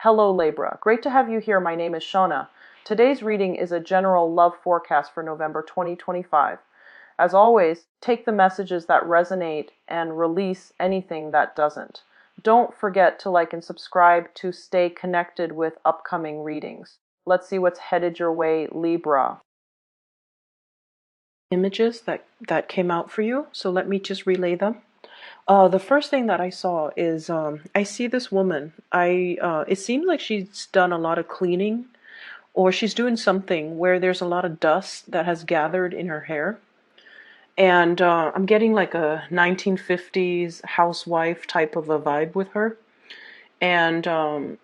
Hello Libra, great to have you here. My name is Shona. Today's reading is a general love forecast for November 2025. As always, take the messages that resonate and release anything that doesn't. Don't forget to like and subscribe to stay connected with upcoming readings. Let's see what's headed your way, Libra. Images that came out for you, so let me just relay them. The first thing that I saw is I see this woman. It seems like she's done a lot of cleaning, or she's doing something where there's a lot of dust that has gathered in her hair. And I'm getting like a 1950s housewife type of a vibe with her. And I'm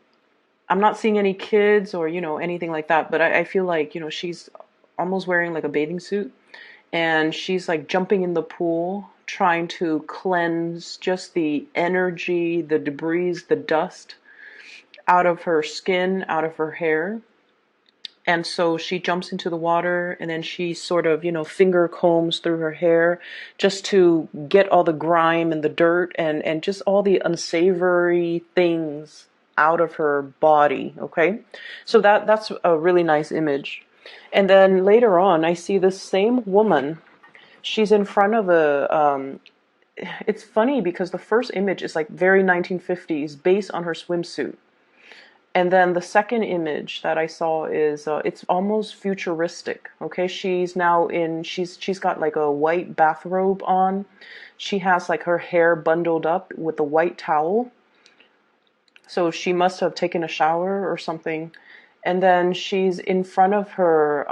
not seeing any kids or, anything like that. But I feel like, she's almost wearing like a bathing suit. And she's like jumping in the pool, trying to cleanse just the energy, the debris, the dust out of her skin, out of her hair. And so she jumps into the water, and then she sort of, finger combs through her hair just to get all the grime and the dirt and just all the unsavory things out of her body. Okay. So that's a really nice image. And then later on, I see this same woman. She's in front of it's funny because the first image is like very 1950s based on her swimsuit. And then the second image that I saw is it's almost futuristic. Okay, she's got like a white bathrobe on. She has like her hair bundled up with a white towel. So she must have taken a shower or something. And then she's in front of her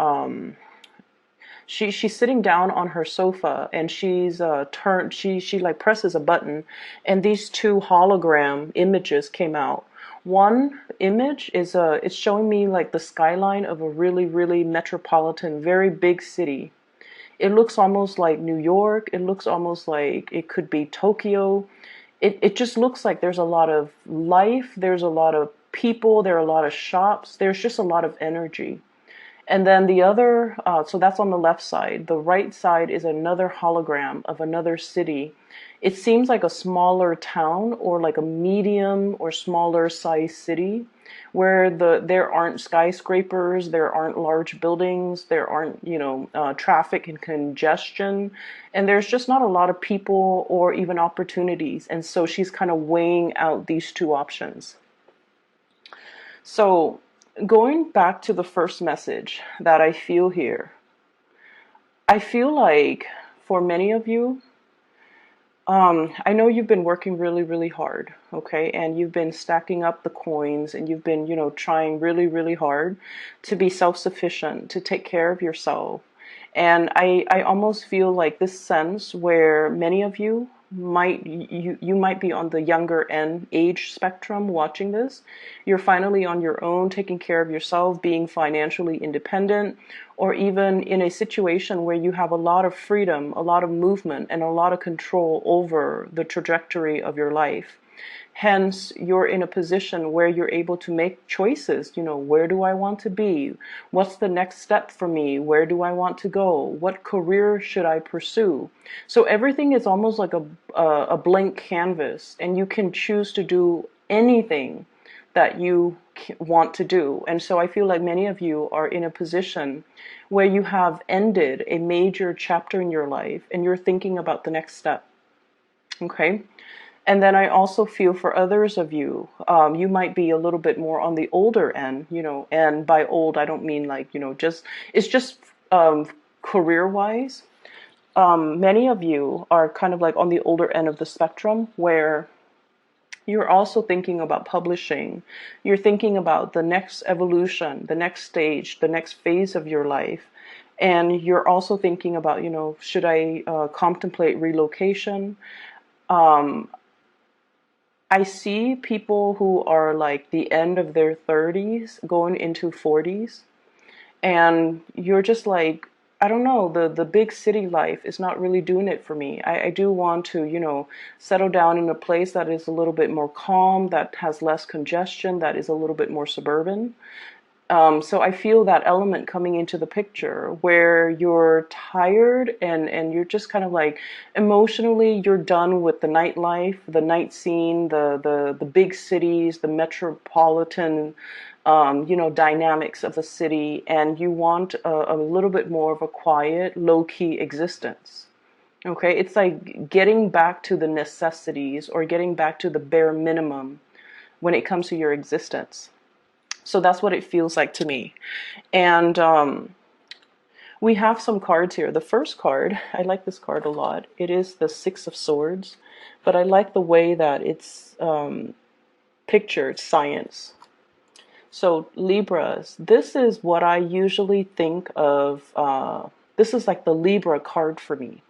she's sitting down on her sofa, and she's turned she like presses a button, and these two hologram images came out. One image is it's showing me like the skyline of a really, really metropolitan, very big city. It looks almost like New York. It looks almost like it could be Tokyo. It just looks like there's a lot of life. There's a lot of people. There are a lot of shops. There's just a lot of energy. And then the other, so that's on the left side. The right side is another hologram of another city. It seems like a smaller town or like a medium or smaller size city where there aren't skyscrapers, there aren't large buildings, there aren't, traffic and congestion. And there's just not a lot of people or even opportunities. And so she's kind of weighing out these two options. So going back to the first message that I feel here, I feel like for many of you, I know you've been working really, really hard, okay? And you've been stacking up the coins, and you've been, trying really, really hard to be self-sufficient, to take care of yourself. And I almost feel like this sense where many of you you might be on the younger end age spectrum watching this. You're finally on your own, taking care of yourself, being financially independent, or even in a situation where you have a lot of freedom, a lot of movement, and a lot of control over the trajectory of your life. Hence, you're in a position where you're able to make choices. Where do I want to be? What's the next step for me? Where do I want to go? What career should I pursue? So everything is almost like a blank canvas, and you can choose to do anything that you want to do. And so I feel like many of you are in a position where you have ended a major chapter in your life, and you're thinking about the next step. Okay? And then I also feel for others of you, you might be a little bit more on the older end, and by old, I don't mean like, it's just career-wise. Many of you are kind of like on the older end of the spectrum where you're also thinking about publishing. You're thinking about the next evolution, the next stage, the next phase of your life. And you're also thinking about, should I contemplate relocation? I see people who are like the end of their 30s going into 40s, and you're just like, I don't know, the big city life is not really doing it for me. I do want to, settle down in a place that is a little bit more calm, that has less congestion, that is a little bit more suburban. So I feel that element coming into the picture where you're tired and you're just kind of like emotionally you're done with the nightlife, the night scene, the big cities, the metropolitan, dynamics of the city, and you want a little bit more of a quiet, low-key existence. Okay, it's like getting back to the necessities or getting back to the bare minimum when it comes to your existence. So that's what it feels like to me. And we have some cards here. The first card, I like this card a lot. It is the Six of Swords, but I like the way that it's pictured science. So Libras, this is what I usually think of. This is like the Libra card for me.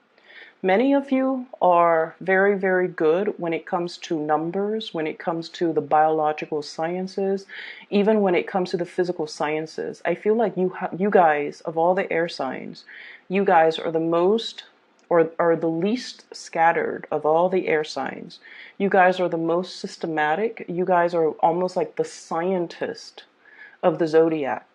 Many of you are very, very good when it comes to numbers, when it comes to the biological sciences, even when it comes to the physical sciences. I feel like you guys, of all the air signs, you guys are the most or are the least scattered of all the air signs. You guys are the most systematic. You guys are almost like the scientist of the zodiac,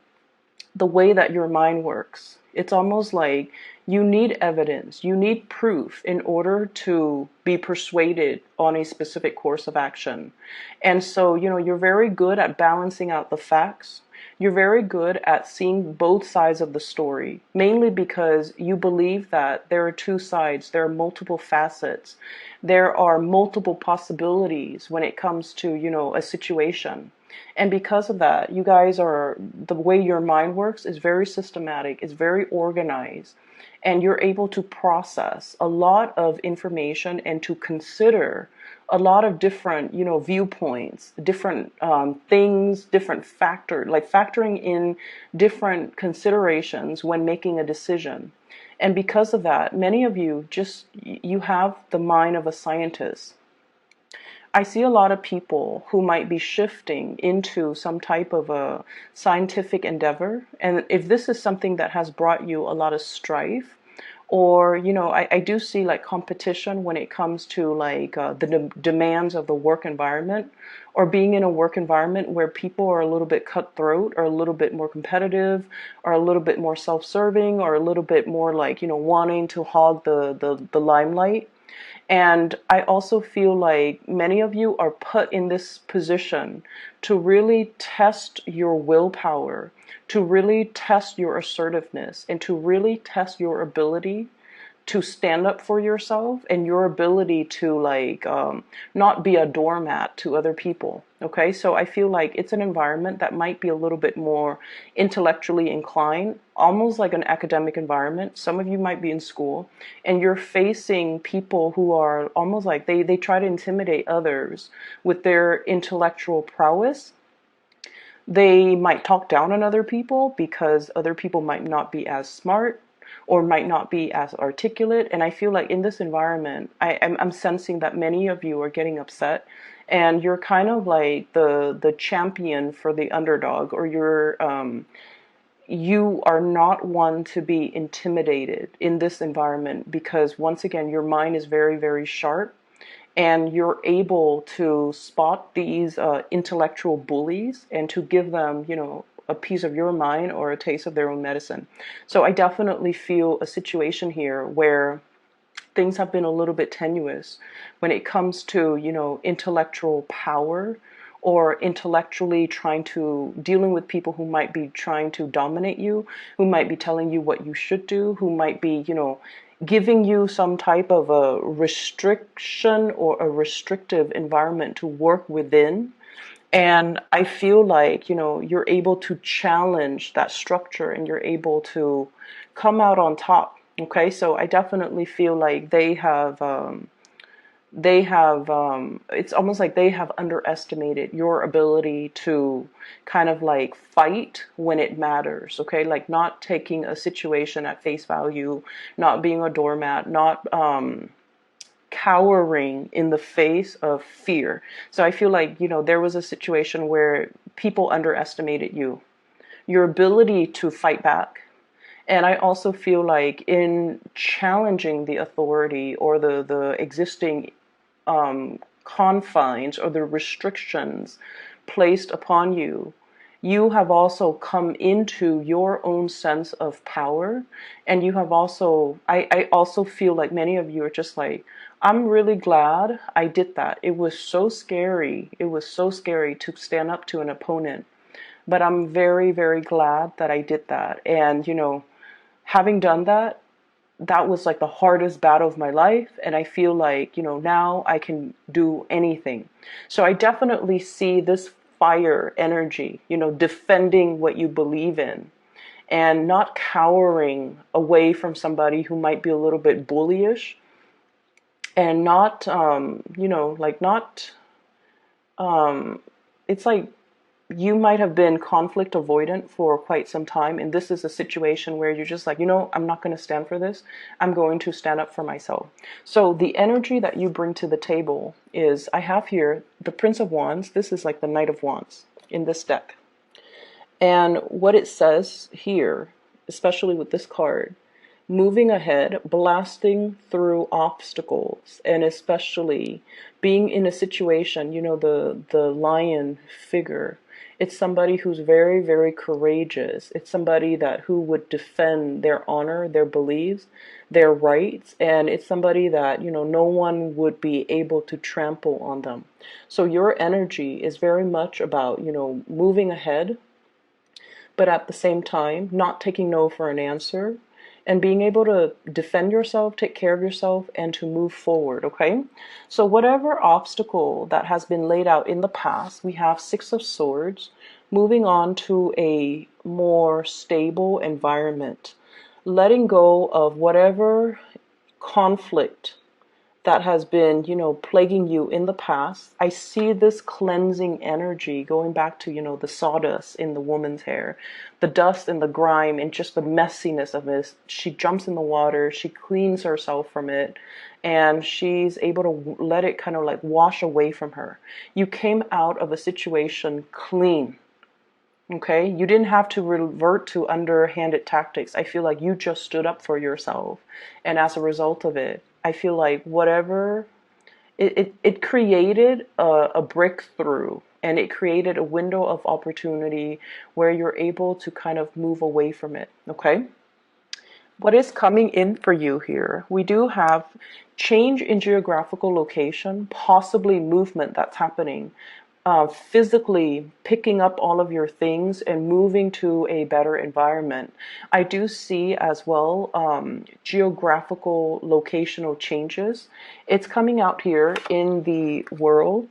the way that your mind works. It's almost like you need evidence, you need proof in order to be persuaded on a specific course of action. And so, you're very good at balancing out the facts. You're very good at seeing both sides of the story, mainly because you believe that there are two sides, there are multiple facets, there are multiple possibilities when it comes to, a situation. And because of that, you guys are, the way your mind works is very systematic, is very organized, and you're able to process a lot of information and to consider a lot of different, viewpoints, different things, different factors, like factoring in different considerations when making a decision. And because of that, many of you you have the mind of a scientist. I see a lot of people who might be shifting into some type of a scientific endeavor. And if this is something that has brought you a lot of strife, or, I do see like competition when it comes to like the demands of the work environment, or being in a work environment where people are a little bit cutthroat or a little bit more competitive or a little bit more self-serving or a little bit more like, wanting to hog the limelight. And I also feel like many of you are put in this position to really test your willpower, to really test your assertiveness, and to really test your ability to stand up for yourself and your ability to like not be a doormat to other people. Okay, so I feel like it's an environment that might be a little bit more intellectually inclined, almost like an academic environment. Some of you might be in school and you're facing people who are almost like they try to intimidate others with their intellectual prowess. They might talk down on other people because other people might not be as smart or might not be as articulate. And I feel like in this environment, I'm sensing that many of you are getting upset and you're kind of like the champion for the underdog, or you are not one to be intimidated in this environment because once again, your mind is very, very sharp and you're able to spot these intellectual bullies and to give them, a piece of your mind or a taste of their own medicine. So I definitely feel a situation here where things have been a little bit tenuous when it comes to, intellectual power or intellectually trying to dealing with people who might be trying to dominate you, who might be telling you what you should do, who might be, giving you some type of a restriction or a restrictive environment to work within. And I feel like, you're able to challenge that structure and you're able to come out on top. Okay, so I definitely feel like it's almost like they have underestimated your ability to kind of like fight when it matters. Okay, like not taking a situation at face value, not being a doormat, not cowering in the face of fear. So I feel like, there was a situation where people underestimated your ability to fight back. And I also feel like in challenging the authority or the existing confines or the restrictions placed upon you, you have also come into your own sense of power. And you have also, I also feel like many of you are just like, I'm really glad I did that. It was so scary. It was so scary to stand up to an opponent. But I'm very, very glad that I did that. And, having done that, that was like the hardest battle of my life. And I feel like, now I can do anything. So I definitely see this fire energy, defending what you believe in and not cowering away from somebody who might be a little bit bullyish, and not, like not, it's like you might have been conflict avoidant for quite some time, and this is a situation where you're just like, I'm not going to stand for this. I'm going to stand up for myself. So the energy that you bring to the table is, I have here the Prince of Wands. This is like the Knight of Wands in this deck. And what it says here, especially with this card, moving ahead, blasting through obstacles, and especially being in a situation, the lion figure. It's somebody who's very, very courageous. It's somebody who would defend their honor, their beliefs, their rights, and it's somebody that, no one would be able to trample on them. So your energy is very much about, moving ahead, but at the same time, not taking no for an answer, and being able to defend yourself, take care of yourself, and to move forward, okay? So whatever obstacle that has been laid out in the past, we have Six of Swords, moving on to a more stable environment, letting go of whatever conflict that has been, plaguing you in the past. I see this cleansing energy going back to, the sawdust in the woman's hair, the dust and the grime and just the messiness of this. She jumps in the water, she cleans herself from it, and she's able to let it kind of like wash away from her. You came out of a situation clean. Okay, you didn't have to revert to underhanded tactics. I feel like you just stood up for yourself. And as a result of it, I feel like whatever, it created a breakthrough, and it created a window of opportunity where you're able to kind of move away from it. Okay, what is coming in for you here? We do have change in geographical location, possibly movement that's happening. Physically picking up all of your things and moving to a better environment. I do see as well geographical locational changes. It's coming out here in the world,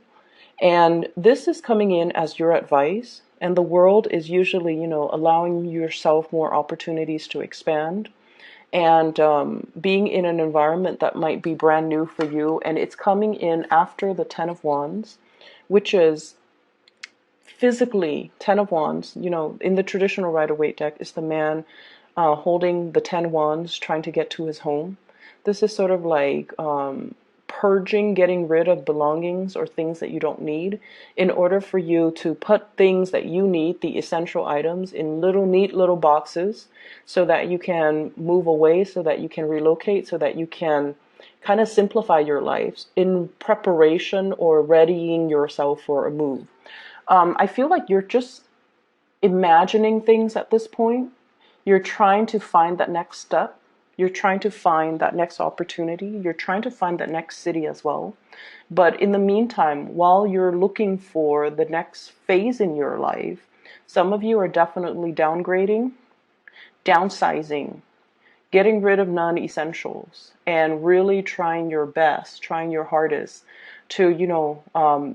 and this is coming in as your advice. And the world is usually, allowing yourself more opportunities to expand, and being in an environment that might be brand new for you. And it's coming in after the Ten of Wands, which is physically, Ten of Wands, in the traditional Rider-Waite deck, is the man holding the 10 wands trying to get to his home. This is sort of like purging, getting rid of belongings or things that you don't need, in order for you to put things that you need, the essential items, in neat little boxes, so that you can move away, so that you can relocate, so that you can kind of simplify your life in preparation or readying yourself for a move. I feel like you're just imagining things at this point. You're trying to find that next step. You're trying to find that next opportunity. You're trying to find that next city as well. But in the meantime, while you're looking for the next phase in your life, some of you are definitely downgrading, downsizing, getting rid of non-essentials, and really trying your best, trying your hardest to,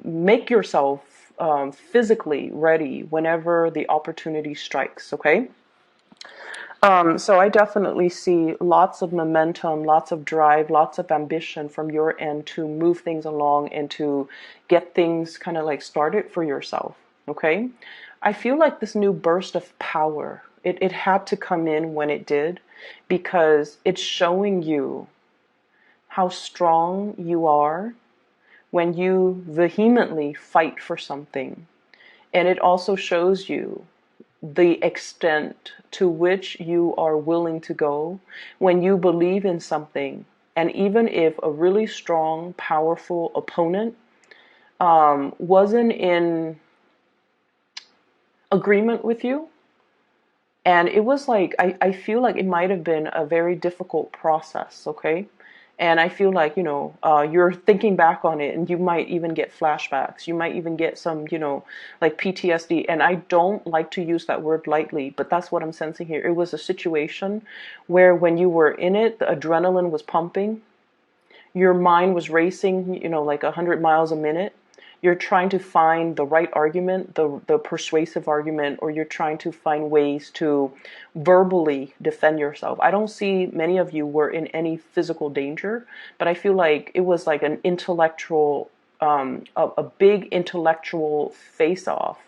make yourself physically ready whenever the opportunity strikes, okay? So I definitely see lots of momentum, lots of drive, lots of ambition from your end to move things along and to get things kind of like started for yourself, okay? I feel like this new burst of power, it had to come in when it did, because it's showing you how strong you are when you vehemently fight for something. And it also shows you the extent to which you are willing to go when you believe in something. And even if a really strong, powerful opponent wasn't in agreement with you. And it was like, I feel like it might have been a very difficult process, okay? And I feel like, you're thinking back on it and you might even get flashbacks. You might even get some, like PTSD. And I don't like to use that word lightly, but that's what I'm sensing here. It was a situation where when you were in it, the adrenaline was pumping, your mind was racing, like 100 miles a minute. You're trying to find the right argument, the persuasive argument, or you're trying to find ways to verbally defend yourself. I don't see many of you were in any physical danger, but I feel like it was like an intellectual, a big intellectual face-off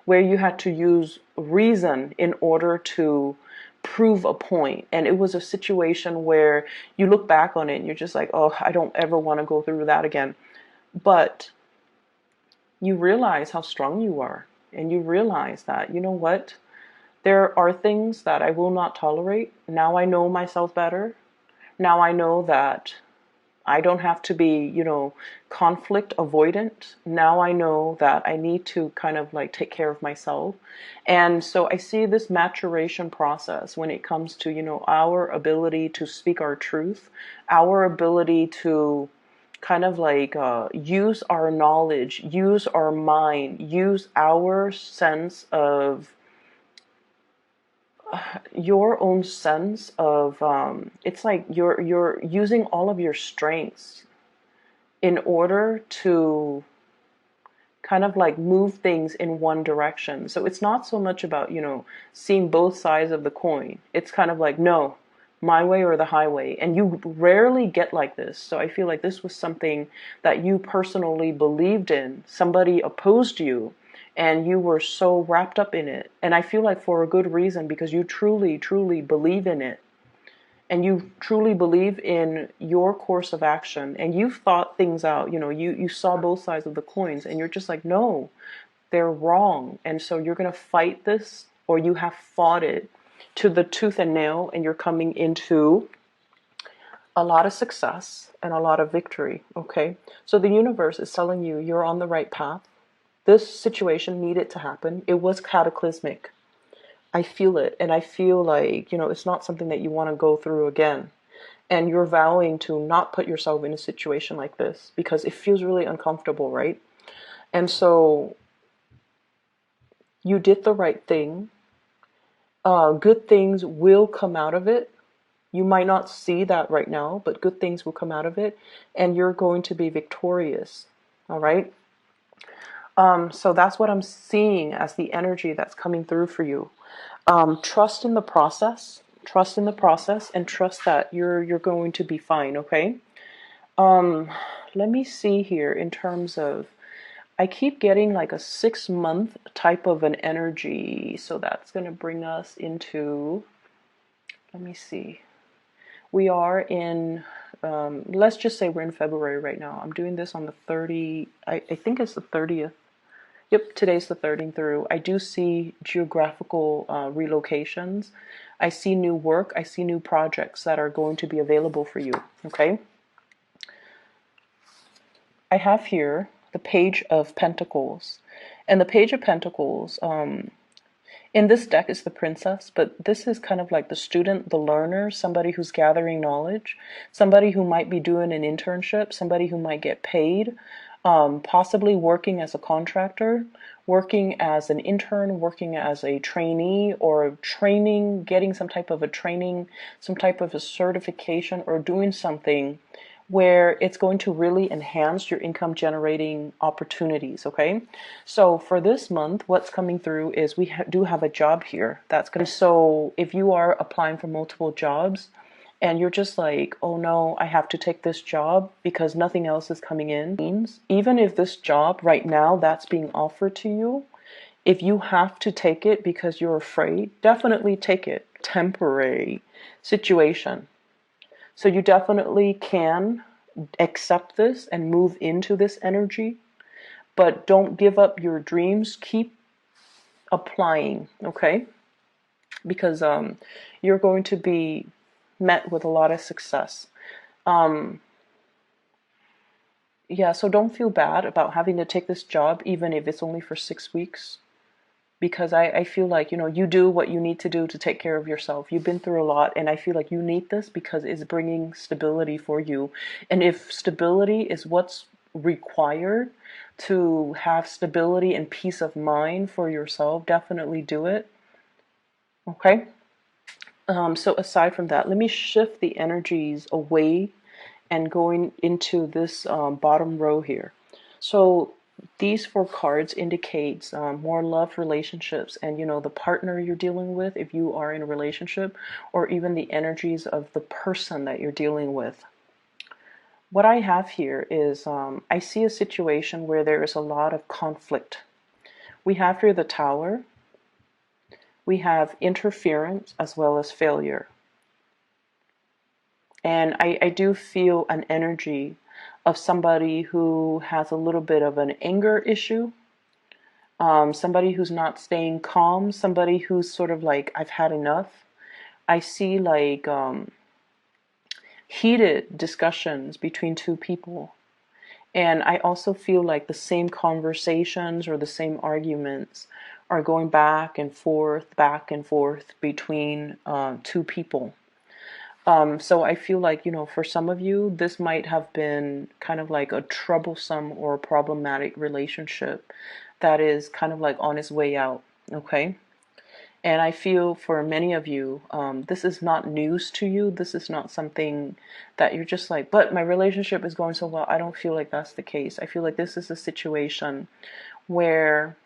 where you had to use reason in order to prove a point. And it was a situation where you look back on it and you're just like, oh, I don't ever want to go through that again. But you realize how strong you are. And you realize that, you know what? There are things that I will not tolerate. Now I know myself better. Now I know that I don't have to be, conflict avoidant. Now I know that I need to kind of like take care of myself. And so I see this maturation process when it comes to, our ability to speak our truth, our ability to kind of like use our knowledge, use our mind, use our sense of your own sense of it's like you're using all of your strengths in order to kind of like move things in one direction. So it's not so much about, seeing both sides of the coin. It's kind of like, no, my way or the highway. And you rarely get like this. So I feel like this was something that you personally believed in. Somebody opposed you and you were so wrapped up in it. And I feel like for a good reason, because you truly, truly believe in it. And you truly believe in your course of action and you've thought things out, you saw both sides of the coins and you're just like, no, they're wrong. And so you're going to fight this, or you have fought it to the tooth and nail, and you're coming into a lot of success and a lot of victory. Okay. So the universe is telling you you're on the right path. This situation needed to happen. It was cataclysmic. I feel it, and I feel like, it's not something that you want to go through again. And you're vowing to not put yourself in a situation like this because it feels really uncomfortable, right? And so you did the right thing. Good things will come out of it. You might not see that right now, but good things will come out of it, and you're going to be victorious. All right? So that's what I'm seeing as the energy that's coming through for you. Trust in the process. Trust in the process, and trust that you're going to be fine. Okay. Let me see here in terms of. I keep getting like a 6-month type of an energy, so that's going to bring us into. Let me see. We are in. Let's just say we're in February right now. I'm doing this on the 30. I think it's the 30th. Yep, today's the 13th through. I do see geographical relocations. I see new work. I see new projects that are going to be available for you. Okay. I have here the Page of Pentacles. And the Page of Pentacles, in this deck is the Princess, but this is kind of like the student, the learner, somebody who's gathering knowledge, somebody who might be doing an internship, somebody who might get paid, possibly working as a contractor, working as an intern, working as a trainee, or training, getting some type of a training, some type of a certification, or doing something where it's going to really enhance your income generating opportunities. Okay, so for this month, what's coming through is we do have a job here that's going to. So if you are applying for multiple jobs and you're just like, oh no, I have to take this job because nothing else is coming in, even if this job right now that's being offered to you, if you have to take it because you're afraid, definitely take it. Temporary situation. So you definitely can accept this and move into this energy, but don't give up your dreams. Keep applying, okay? Because you're going to be met with a lot of success. Yeah, so don't feel bad about having to take this job, even if it's only for 6 weeks. because I feel like, you do what you need to do to take care of yourself. You've been through a lot, and I feel like you need this because it's bringing stability for you. And if stability is what's required to have stability and peace of mind for yourself, definitely do it. Okay? So aside from that, let me shift the energies away and going into this bottom row here. So these four cards indicates more love relationships and the partner you're dealing with if you are in a relationship, or even the energies of the person that you're dealing with. What I have here is I see a situation where there is a lot of conflict. We have here the Tower. We have interference as well as failure. And I do feel an energy of somebody who has a little bit of an anger issue, somebody who's not staying calm, somebody who's sort of like, I've had enough. I see like heated discussions between two people. And I also feel like the same conversations or the same arguments are going back and forth between two people. So I feel like, for some of you, this might have been kind of like a troublesome or problematic relationship that is kind of like on its way out. Okay. And I feel for many of you, this is not news to you. This is not something that you're just like, but my relationship is going so well. I don't feel like that's the case. I feel like this is a situation where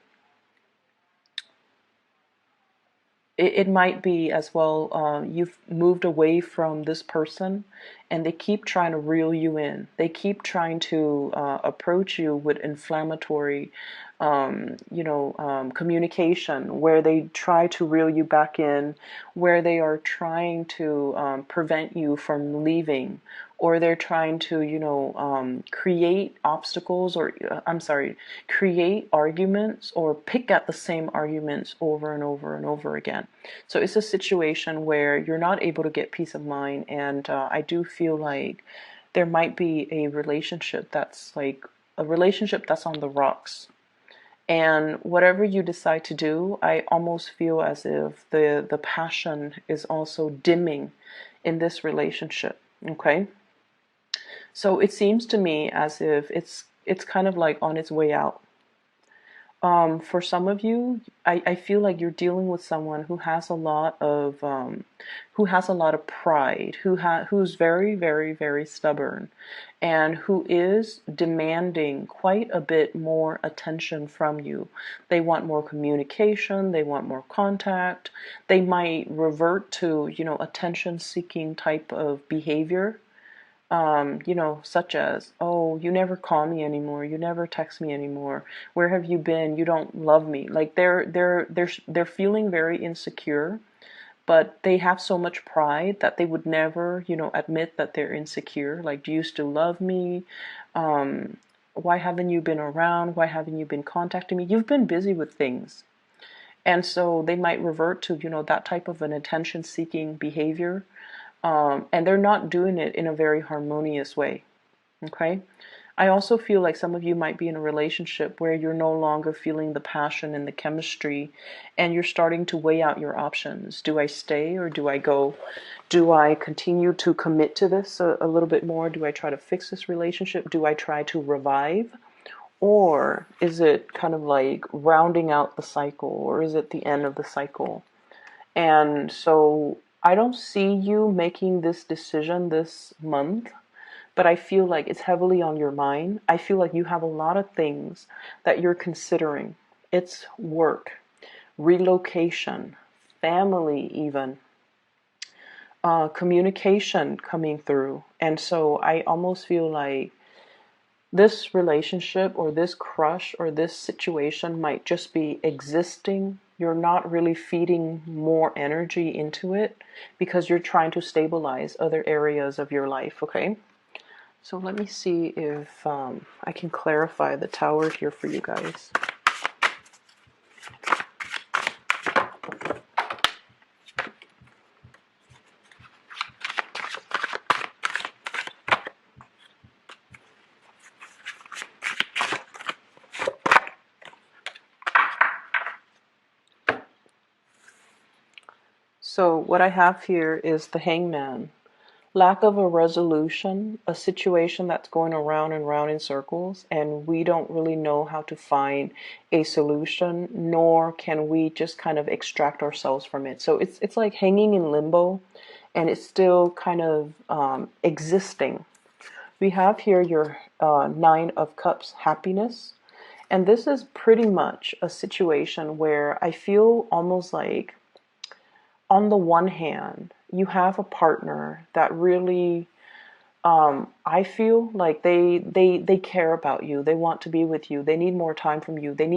it might be as well, you've moved away from this person and they keep trying to reel you in. They keep trying to approach you with inflammatory, communication, where they try to reel you back in, where they are trying to prevent you from leaving, or they're trying to, create obstacles, or I'm sorry, create arguments or pick at the same arguments over and over and over again. So it's a situation where you're not able to get peace of mind, and I do feel like there might be a relationship that's like a relationship that's on the rocks. And whatever you decide to do, I almost feel as if the passion is also dimming in this relationship. Okay? So it seems to me as if it's kind of like on its way out. For some of you, I feel like you're dealing with someone who has a lot of pride, who's very, very, very stubborn, and who is demanding quite a bit more attention from you. They want more communication, they want more contact. They might revert to, attention-seeking type of behavior. Such as, oh, you never call me anymore, you never text me anymore, where have you been, you don't love me. Like they're feeling very insecure, but they have so much pride that they would never, admit that they're insecure. Like, do you still love me? Why haven't you been around? Why haven't you been contacting me? You've been busy with things. And so they might revert to, that type of an attention-seeking behavior. And they're not doing it in a very harmonious way. Okay? I also feel like some of you might be in a relationship where you're no longer feeling the passion and the chemistry, and you're starting to weigh out your options. Do I stay or do I go? Do I continue to commit to this a little bit more? Do I try to fix this relationship? Do I try to revive? Or is it kind of like rounding out the cycle, or is it the end of the cycle? And so I don't see you making this decision this month, but I feel like it's heavily on your mind. I feel like you have a lot of things that you're considering. It's work, relocation, family even, communication coming through. And so I almost feel like this relationship or this crush or this situation might just be existing. You're not really feeding more energy into it because you're trying to stabilize other areas of your life, okay? So let me see if I can clarify the Tower here for you guys. So what I have here is the Hangman. Lack of a resolution, a situation that's going around and round in circles, and we don't really know how to find a solution, nor can we just kind of extract ourselves from it. So it's like hanging in limbo, and it's still kind of existing. We have here your Nine of Cups, happiness. And this is pretty much a situation where I feel almost like, on the one hand, you have a partner that really, I feel like they care about you. They want to be with you. They need more time from you. They need